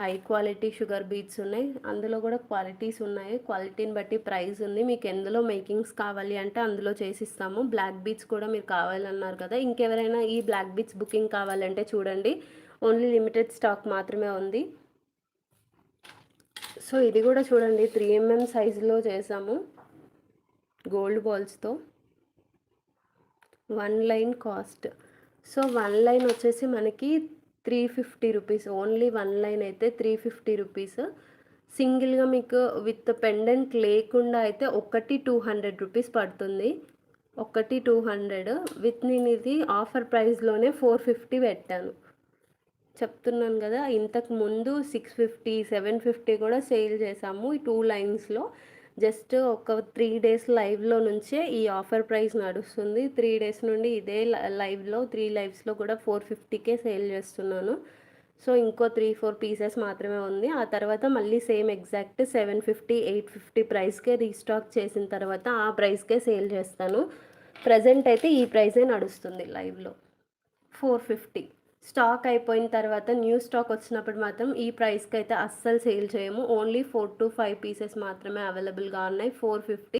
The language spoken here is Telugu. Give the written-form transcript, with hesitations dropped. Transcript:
హై క్వాలిటీ షుగర్ బీట్స్ ఉన్నాయి. అందులో కూడా క్వాలిటీస్ ఉన్నాయి. క్వాలిటీని బట్టి ప్రైస్ ఉంది. మీకు ఎందులో మేకింగ్స్ కావాలి అంటే అందులో చేసిస్తాము. బ్లాక్ బీట్స్ కూడా మీరు కావాలన్నారు కదా, ఇంకెవరైనా ఈ బ్లాక్ బీట్స్ బుకింగ్ కావాలంటే చూడండి, ఓన్లీ లిమిటెడ్ స్టాక్ మాత్రమే ఉంది. సో ఇది కూడా చూడండి, 3mm సైజులో చేసాము గోల్డ్ బాల్స్తో. 1 లైన్ కాస్ట్, సో 1 లైన్ వచ్చేసి మనకి 350 రూపీస్. ఓన్లీ 1 లైన్ అయితే 350 రూపీస్. సింగిల్గా మీకు విత్ పెండెంట్ లేకుండా అయితే ఒకటి 200 రూపీస్ పడుతుంది. ఒకటి 200. విత్ నేను ఇది ఆఫర్ ప్రైస్లోనే 450 పెట్టాను. చెప్తున్నాను కదా, ఇంతకు ముందు 650 750 కూడా సేల్ చేసాము ఈ 2 లైన్స్లో. జస్ట్ ఒక 3 డేస్ లైవ్లో నుంచే ఈ ఆఫర్ ప్రైస్ నడుస్తుంది. 3 డేస్ నుండి ఇదే లైవ్లో 3 లైవ్స్లో కూడా 450కే సేల్ చేస్తున్నాను. సో ఇంకో 3-4 పీసెస్ మాత్రమే ఉంది. ఆ తర్వాత మళ్ళీ సేమ్ ఎగ్జాక్ట్ 750 850 ప్రైస్కే రీస్టాక్ చేసిన తర్వాత ఆ ప్రైస్కే సేల్ చేస్తాను. ప్రజెంట్ అయితే ఈ ప్రైజే నడుస్తుంది లైవ్లో, 450. స్టాక్ అయిపోయిన తర్వాత న్యూ స్టాక్ వచ్చినప్పుడు మాత్రం ఈ ప్రైస్కి అయితే అస్సలు సేల్ చేయము. ఓన్లీ 4 to 5 పీసెస్ మాత్రమే అవైలబుల్గా ఉన్నాయి. 450.